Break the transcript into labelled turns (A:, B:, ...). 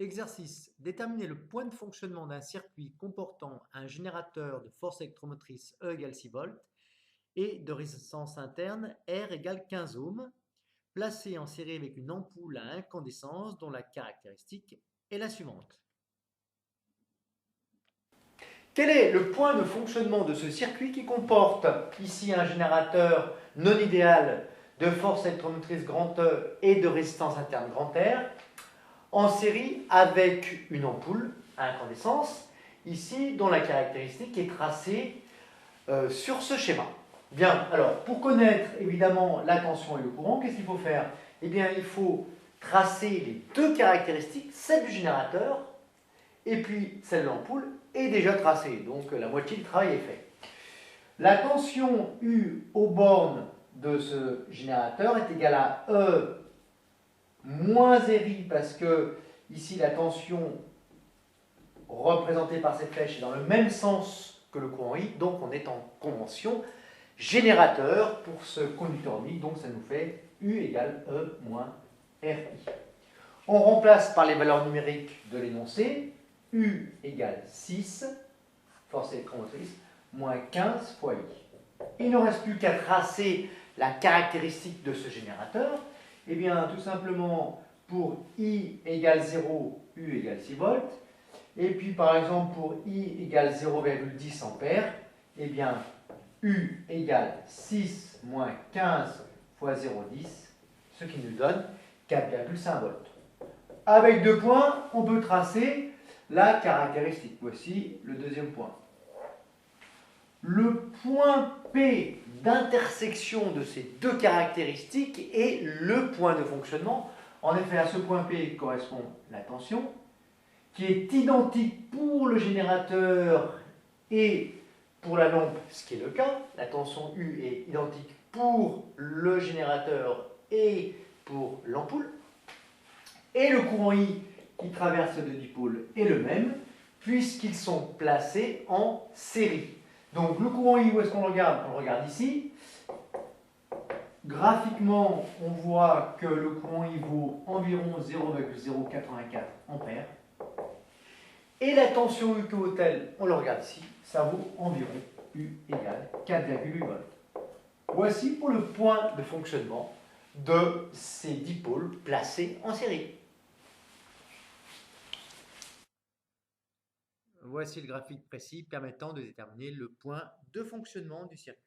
A: Exercice. Déterminer le point de fonctionnement d'un circuit comportant un générateur de force électromotrice E égale 6 volts et de résistance interne R égale 15 ohms, placé en série avec une ampoule à incandescence dont la caractéristique est la suivante. Quel est le point de fonctionnement de ce circuit qui comporte ici un générateur non idéal de force électromotrice grand E et de résistance interne grand R en série avec une ampoule à incandescence, ici dont la caractéristique est tracée sur ce schéma. Bien, alors pour connaître évidemment la tension et le courant, qu'est-ce qu'il faut faire? Eh bien, il faut tracer les deux caractéristiques, celle du générateur et puis celle de l'ampoule est déjà tracée, donc la moitié du travail est fait. La tension U aux bornes de ce générateur est égale à E moins RI parce que ici la tension représentée par cette flèche est dans le même sens que le courant I, donc on est en convention générateur pour ce conducteur unique, donc ça nous fait U égale E moins RI. On remplace par les valeurs numériques de l'énoncé, U égale 6, force électromotrice, moins 15 fois I. Il ne reste plus qu'à tracer la caractéristique de ce générateur. Eh bien, tout simplement, pour I égale 0, U égale 6 volts. Et puis, par exemple, pour I égale 0,10 ampères, eh bien, U égale 6 moins 15 fois 0,10, ce qui nous donne 4,5 volts. Avec deux points, on peut tracer la caractéristique. Voici le deuxième point. Le point P d'intersection de ces deux caractéristiques est le point de fonctionnement. En effet, à ce point P correspond la tension, qui est identique pour le générateur et pour la lampe, ce qui est le cas. La tension U est identique pour le générateur et pour l'ampoule. Et le courant I qui traverse les deux dipôles est le même, puisqu'ils sont placés en série. Donc le courant I, où est-ce qu'on le regarde? On le regarde ici. Graphiquement, on voit que le courant I vaut environ 0,084 ampères. Et la tension U que vaut-elle? On le regarde ici. Ça vaut environ U égale 4,8 volts. Voici pour le point de fonctionnement de ces dipôles placés en série. Voici le graphique précis permettant de déterminer le point de fonctionnement du circuit.